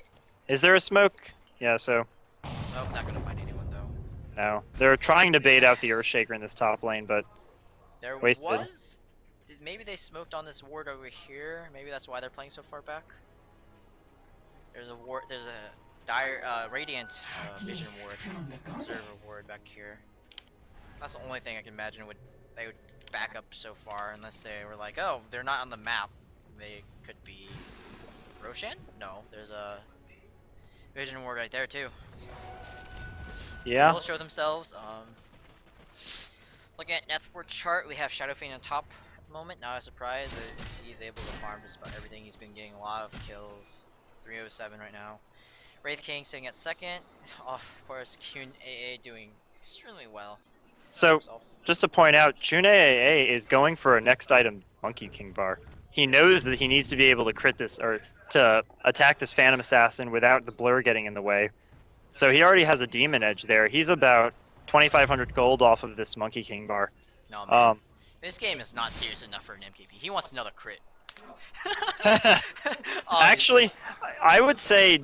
Is there a smoke? Yeah. So Nope, not gonna find anyone though. no, they're trying to bait out the Earthshaker in this top lane, but There Wasted. was. Maybe they smoked on this ward over here. Maybe that's why they're playing so far back. There's a ward. There's a dire radiant vision ward, observer ward back here. That's the only thing I can imagine they would back up so far, unless they were like, oh, they're not on the map. They could be Roshan? No, there's a vision ward right there too. yeah. They'll show themselves. Looking at Network chart, we have Shadow Fiend on top at the moment. Not a surprise, as he's able to farm just about everything. He's been getting a lot of kills. 307 right now. Wraith King sitting at second. Of course, QAA doing extremely well. So himself. just to point out, Chune AA is going for a next item Monkey King bar. He knows that he needs to be able to crit this or to attack this Phantom Assassin without the blur getting in the way. So he already has a demon edge there. He's about 2,500 gold off of this Monkey King bar. No man, this game is not serious enough for an MKP. He wants another crit. Actually, I would say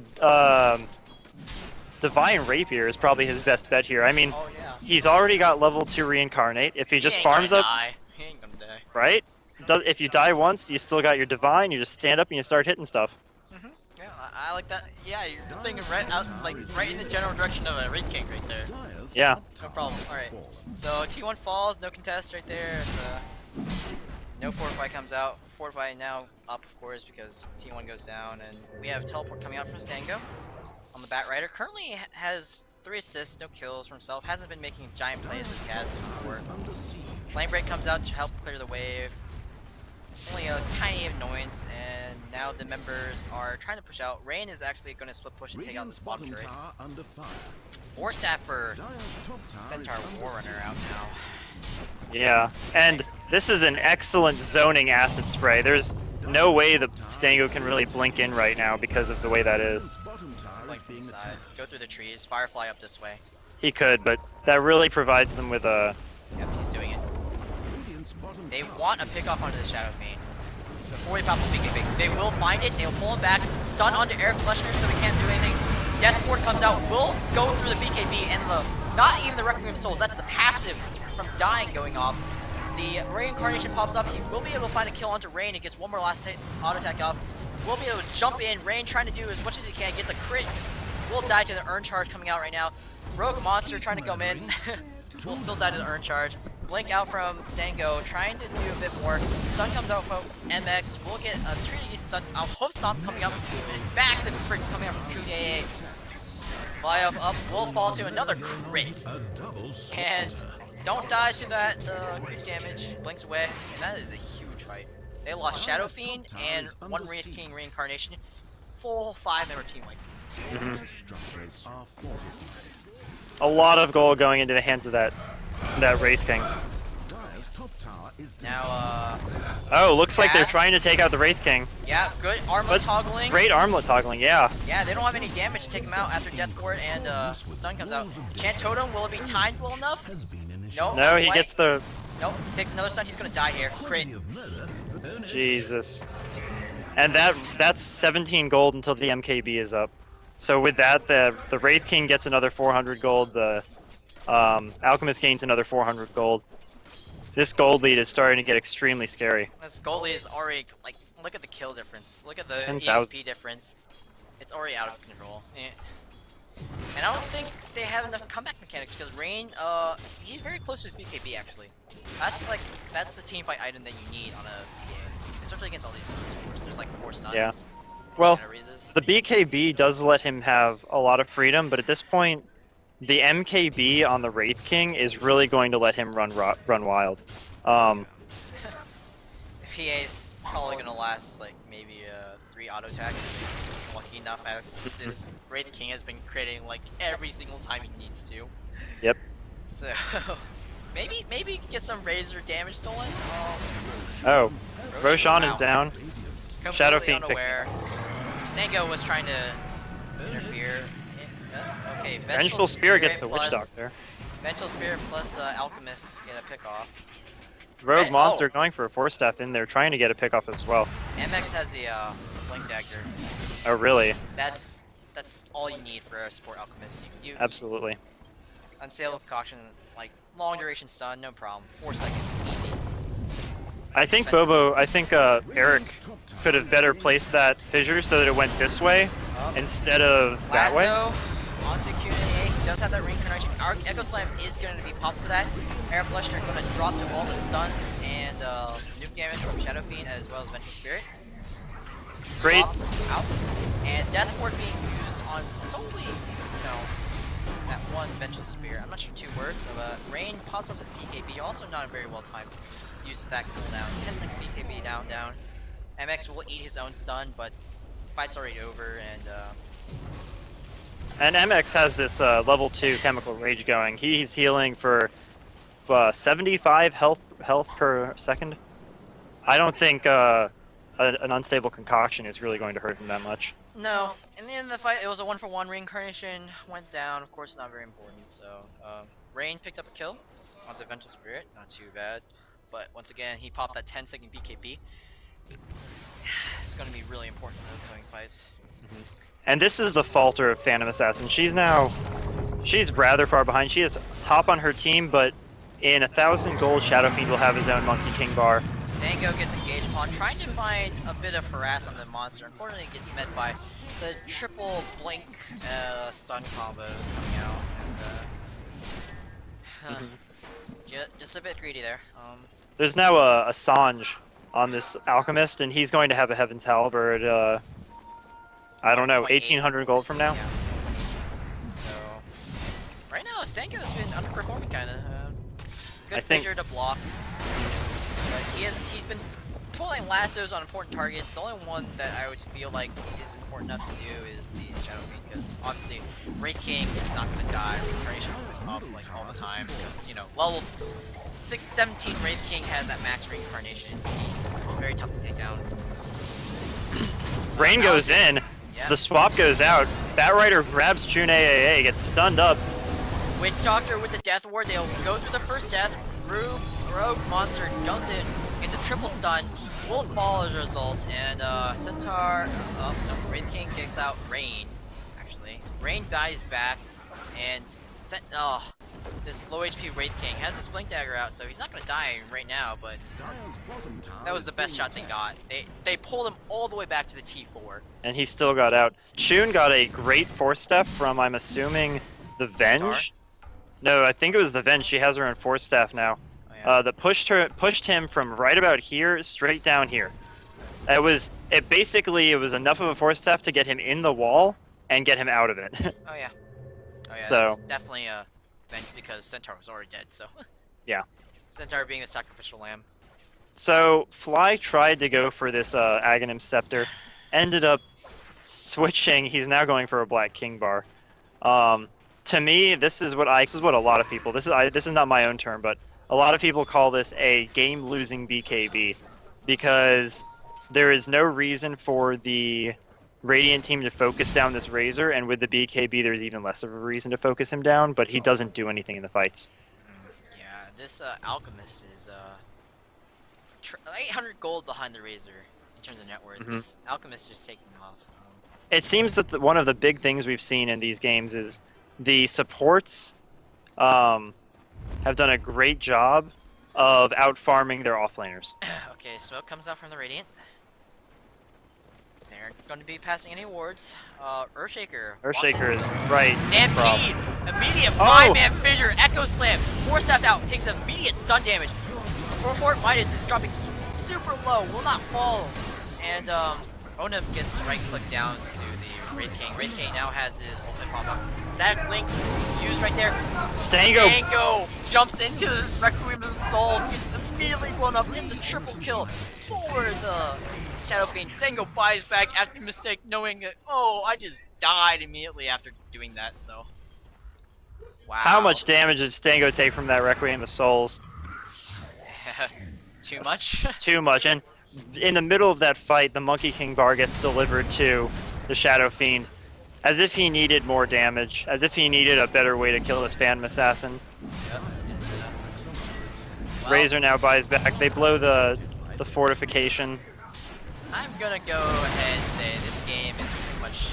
Divine Rapier is probably his best bet here. I mean, oh yeah. he's already got level 2 Reincarnate. If he just ain't farms gonna up, die. He ain't gonna die. right? If you die once, you still got your Divine. You just stand up and you start hitting stuff. Yeah, I like that. Yeah, you're thinking right out, like right in the general direction of a Wraith King right there. Yeah. No problem. Alright. So T1 falls, no contest right there. No Fortify comes out. Fortify now up, of course, because T1 goes down, and we have teleport coming out from Stango on the Bat Rider. Currently has 3 assists, no kills for himself. Hasn't been making giant plays as he has before. Flame Break comes out to help clear the wave. Only a tiny annoyance, and now the members are trying to push out. Rain is actually going to split push and take out this bottom turret. War Staffer, Centaur Warrunner out now. Yeah. And this is an excellent zoning acid spray. There's no way the Stango can really blink in right now because of the way that is. Blink from the side. Go through the trees. Firefly up this way. He could, but that really provides them with a... Yep, he's doing it. They want a pick off onto the Shadow Fiend. Before he pops the BKB. They will find it, they'll pull him back, stun onto Eric Fleshner so he can't do anything. Death Ward comes out, will go through the BKB, and not even the Requiem Souls, that's the passive from dying going off. The Reincarnation pops up, he will be able to find a kill onto Rain, and gets one more last auto attack off. Will be able to jump in, Rain trying to do as much as he can, get the crit. Will die to the Urn Charge coming out right now. Rogue Monster trying to come in. Will still die to the Urn Charge. blink out from Stango, trying to do a bit more. Stun comes out from MX. We'll get a pretty decent stun. I'll hope Stomp coming up. Backs and bricks coming up from Kunye. Fly up, will fall to another crit. And don't die to that crit damage. Blinks away, and that is a huge fight. They lost Shadow Fiend and one Wraith King reincarnation. Full 5-member team like. A lot of gold going into the hands of that Wraith King. Now, oh, looks like they're trying to take out the Wraith King. Yeah, good armlet toggling. Great armlet toggling, yeah. Yeah, they don't have any damage to take him out after Death Ward and stun comes out. Chant Totem, will it be timed well enough? No, he gets the... Nope, takes another stun, he's gonna die here. Crit. Jesus. And that's 17 gold until the MKB is up. So with that, the Wraith King gets another 400 gold, the Alchemist gains another 400 gold. This gold lead is starting to get extremely scary. This gold lead is already, like, look at the kill difference. Look at the 10,000. EXP difference. It's already out of control. And I don't think they have enough comeback mechanics because Rain, he's very close to his BKB actually. That's the team fight item that you need on a PA, especially against all these supports. There's like 4 stuns. Yeah. Well, the BKB does let him have a lot of freedom, but at this point, the MKB on the Wraith King is really going to let him run wild. PA's probably gonna last like maybe 3 auto attacks. Lucky enough as this Wraith King has been creating like every single time he needs to. Yep. So maybe get some Razor damage stolen. Oh, Roshan is down. Shadow Fiend Fiend unaware. Sango was trying to interfere. Okay, Vengeful Spirit gets the Witch Doctor. Vengeful Spirit plus Alchemist get a pick off. Rogue Monster going for a 4-step in there, trying to get a pick off as well. MX has the Blink Dagger. Oh really? That's all you need for a support Alchemist. Absolutely. Unstable Concoction, like long duration stun, no problem. 4 seconds. I think Eric could have better placed that fissure so that it went this way instead of that way. Onto Q&A, he does have that reincarnation. Our Echo Slam is going to be popped for that. Air Bluster going to drop to all the stuns and nuke damage from Shadow Fiend as well as Vengeful Spirit. Great. Out. And Death Ward being used on solely, that one Vengeful Spirit. I'm not sure 2 words, but Rain pops up the BKB, also not a very well timed. Use that cooldown. 10 second BKB down. MX will eat his own stun, but fight's already over and MX has this level 2 chemical rage going. He's healing for 75 health per second. I don't think an unstable concoction is really going to hurt him that much. No. In the end of the fight, it was a 1-for-1 reincarnation. Went down. Of course, not very important. So Rain picked up a kill on the Vengeful Spirit. Not too bad. But once again, he popped that 10-second BKB. It's going to be really important in the upcoming fights. And this is the falter of Phantom Assassin. She's rather far behind. She is top on her team, but in 1,000 gold, Shadow Fiend will have his own Monkey King bar. Stango gets engaged upon, trying to find a bit of harass on the monster. Unfortunately, it gets met by the triple blink stun combos coming out. Just a bit greedy there. There's now a Sanj on this Alchemist, and he's going to have a Heaven's Halberd, I don't know, 1,800 gold from now? Yeah. So, right now, Stango has been underperforming, kind of. Good figure to block. But he's been pulling lassos on important targets. The only one that I would feel like is important enough to do is the Shadow Fiend, because obviously Wraith King is not going to die. Reincarnation is up like all the time, because level 17 Wraith King has that max reincarnation. He's very tough to take down. Rain goes in. Yeah. The swap goes out. Batrider grabs Chun AAA, gets stunned up. Witch Doctor with the Death Ward, they'll go through the first death. Rogue Monster jumps in, gets a triple stun, will fall as a result, and Centaur, Wraith King kicks out Rain, actually. Rain dies back, and this low HP Wraith King has his Blink Dagger out, so he's not going to die right now, but that was the best shot they got. They pulled him all the way back to the T4. And he still got out. Chun got a great 4-step from, I'm assuming, the Venge? No, I think it was the Venge. She has her own 4-staff now. Oh, that pushed him from right about here straight down here. It was enough of a force staff to get him in the wall and get him out of it. Oh yeah. Oh yeah. So That's definitely a bench because Centaur was already dead. So. Yeah. Centaur being the sacrificial lamb. So Fly tried to go for this Aghanim Scepter, ended up switching. He's now going for a Black King Bar. To me, this is what a lot of people. This is not my own term, but a lot of people call this a game-losing BKB because there is no reason for the Radiant team to focus down this Razor, and with the BKB, there's even less of a reason to focus him down. But he doesn't do anything in the fights. Yeah, this Alchemist is 800 gold behind the Razor in terms of net worth. This Alchemist just taking off. It seems that one of the big things we've seen in these games is the supports have done a great job of out-farming their offlaners. Okay, smoke comes out from the Radiant. They're going to be passing any wards. Earthshaker. Earthshaker is right. Stampede! Immediate 5-man fissure! Echo Slam! 4-staffed out, takes immediate stun damage. Fort Midas is dropping super low, will not fall. And Onum gets right-click down to the Wraith King. Wraith King now has his ultimate combo. Static Link used right there. Stango jumps into the Requiem of the Souls, gets immediately blown up, gets a triple kill for the Shadow Fiend. Stango buys back after mistake, knowing that, oh, I just died immediately after doing that, so. Wow. How much damage did Stango take from that Requiem of Souls? Too much? Too much. And in the middle of that fight, the Monkey King Bar gets delivered to the Shadow Fiend, as if he needed more damage, as if he needed a better way to kill this Phantom Assassin. Yep. Well, Razor now buys back. They blow the fortification. I'm gonna go ahead and say this game is pretty much...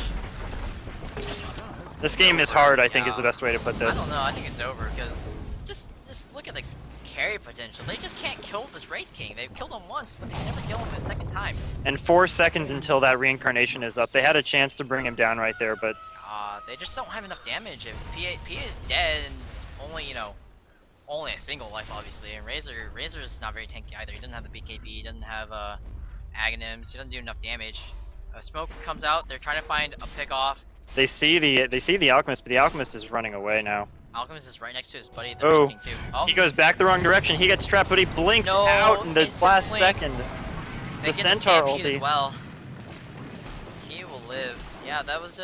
This game is hard, I think, is the best way to put this. I don't know, I think it's over, because just look at the carry potential. They just can't kill this Wraith King. They've killed him once, but they can never kill him a second time. And 4 seconds until that reincarnation is up. They had a chance to bring him down right there, but... They just don't have enough damage. If P is dead, and only, only a single life, obviously, and Razor's not very tanky either. He doesn't have the BKB, he doesn't have, Aghanims, he doesn't do enough damage. Smoke comes out, they're trying to find a pick off. They see the Alchemist, but the Alchemist is running away now. Alchemist is right next to his buddy, the Wraith King too. Oh, he goes back the wrong direction. He gets trapped, but he blinks out in the last second. They the Centaur ulti. As well. He will live. Yeah, that was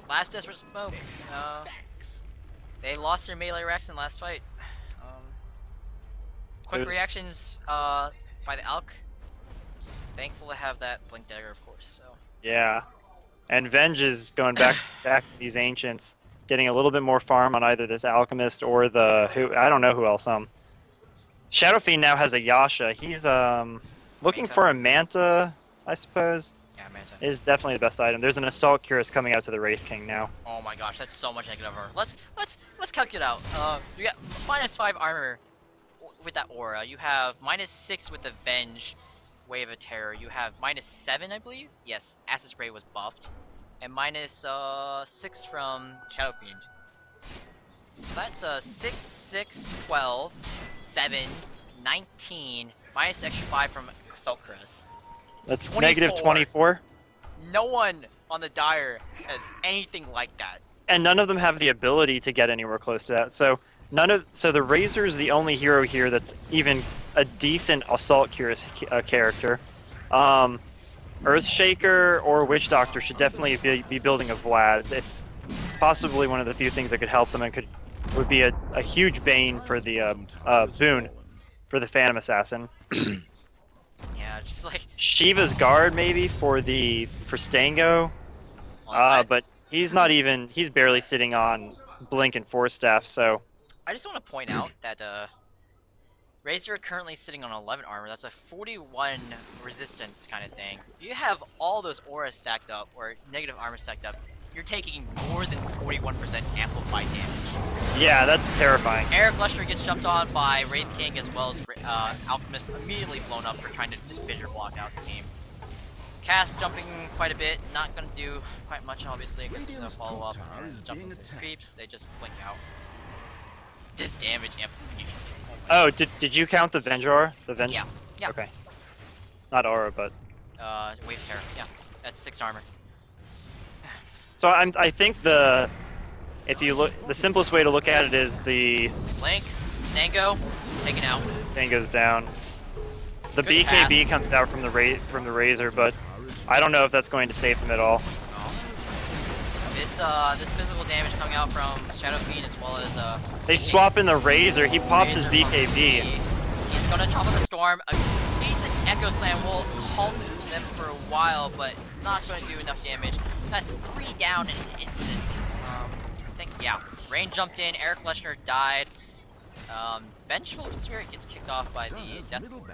last desperate smoke. They lost their melee Rex in the last fight. Quick reactions by the Alk. Thankful to have that Blink Dagger, of course. So. Yeah. And Venge is going back to these Ancients, getting a little bit more farm on either this Alchemist or I don't know who else. Shadow Fiend now has a Yasha. He's looking for a Manta, I suppose. Yeah, Manta is definitely the best item. There's an Assault Cuirass coming out to the Wraith King now. Oh my gosh, that's so much negative armor. Let's calculate out. You got -5 armor with that aura. You have -6 with the Venge Wave of Terror. You have -7, I believe. Yes, Acid Spray was buffed, and -6 from Shadow Fiend. So that's 6, 6, 12, 7, 19, minus extra 5 from Assault Cuirass. That's -24. No one on the Dire has anything like that. And none of them have the ability to get anywhere close to that. So the Razor's the only hero here that's even a decent Assault Cuirass character. Earthshaker or Witch Doctor should definitely be building a Vlad. It's possibly one of the few things that could help them and would be a huge bane for the boon for the Phantom Assassin. Yeah, just like Shiva's Guard maybe for Stango. But he's barely sitting on Blink and Force Staff, so I just want to point out that Razor currently sitting on 11 armor. That's a 41 resistance kind of thing. You have all those auras stacked up, or negative armor stacked up, you're taking more than 41% amplified damage. Yeah, that's terrifying. Air Glusher gets jumped on by Wraith King as well as Alchemist, immediately blown up for trying to just fissure block out the team. Cast jumping quite a bit, not going to do quite much obviously because there's no follow up. Jumps into the creeps, they just blink out. This damage amplification. Oh Oh, did you count the Venjar? The Venge? Yeah. Yeah. Okay. Not Aura, but. Wave Terror. Yeah. That's 6 armor. So I think if you look, the simplest way to look at it is the Link, Dango, taken out. thing goes down. The Good BKB comes out from the Razor, but I don't know if that's going to save him at all. This physical damage coming out from Shadow Fiend as well as They swap in the Razor. He pops his Razor from BKB. He's gonna chop on the storm. A decent Echo Slam will halt them for a while, but not going to do enough damage. That's 3 down in an instant. I think, yeah. Rain jumped in. Eric Leshner died. Vengeful Spirit gets kicked off by the Death Ward.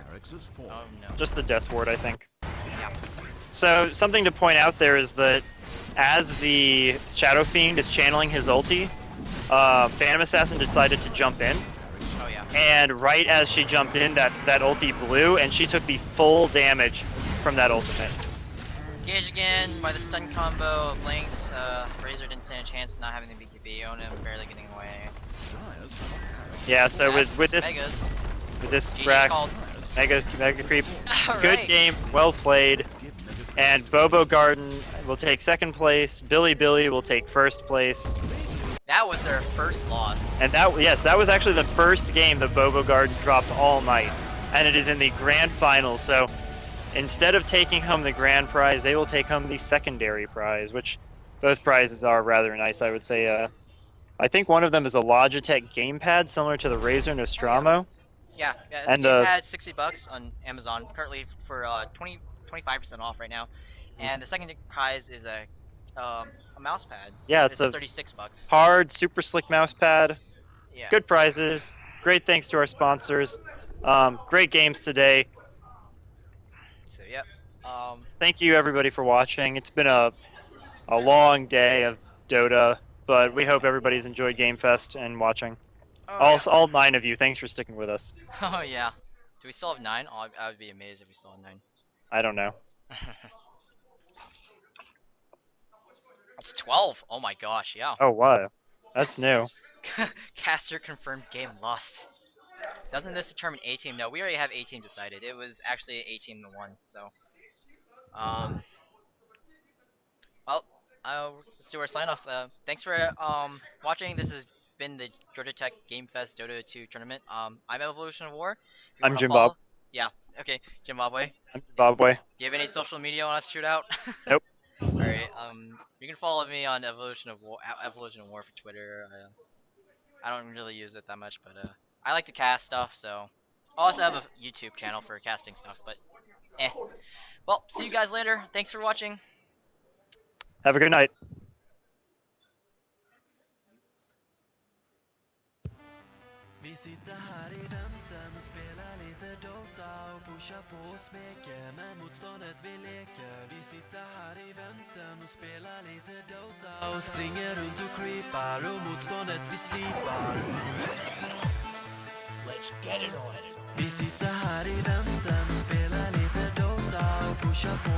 Oh no. Just the Death Ward, I think. Yeah. So something to point out there is that as the Shadow Fiend is channeling his ulti, Phantom Assassin decided to jump in. Oh yeah. And right as she jumped in, that ulti blew, and she took the full damage from that ultimate. Engage again by the stun combo of Blinks. Razor didn't stand a chance of not having the BKB. Onem barely getting away. Yeah, so with this Megas. with this GG Brax, called. Mega Creeps, All good right. game, well played. And BoBo Garden will take 2nd place. Bili will take 1st place. That was their first loss. And that was actually the first game that BoBo Garden dropped all night. And it is in the grand finals, so instead of taking home the grand prize, they will take home the secondary prize, which both prizes are rather nice, I would say. I think one of them is a Logitech gamepad similar to the Razer Nostromo. Yeah, And she had $60 on Amazon, currently for 25% off right now. And the second prize is a mouse pad. Yeah, it's a $36. hard, super slick mouse pad. Yeah. Good prizes. Great thanks to our sponsors. Great games today. So yep. Thank you everybody for watching. It's been a long day of Dota, but we hope everybody's enjoyed Gamefest and watching. All 9 of you, thanks for sticking with us. Oh yeah. Do we still have 9? Oh, I would be amazed if we still had 9. I don't know. It's 12. Oh my gosh, yeah. Oh wow, that's new. Caster confirmed game lost. Doesn't this determine A team? No, we already have A team decided. It was actually A team that won. So, well, let's do our sign off. Thanks for watching. This has been the Georgia Tech Game Fest Dota 2 tournament. I'm Evolution of War. If you I'm wanna Jim follow- Bob. Yeah. Okay, Zimbabwe. I'm Zimbabwe. Do you have any social media on us to shoot out? Nope. Alright, you can follow me on Evolution of War for Twitter. I don't really use it that much, but I like to cast stuff, so I also have a YouTube channel for casting stuff, but well, see you guys later. Thanks for watching. Have a good night. Vi sitter här i väntan och spelar lite Dota och pushar på och smeker med motståndet vi leker. Vi sitter här i väntan och spelar lite Dota och springer runt och creepar och motståndet vi slipar. Let's get it on. Vi sitter här i väntan och spelar lite Dota och pushar på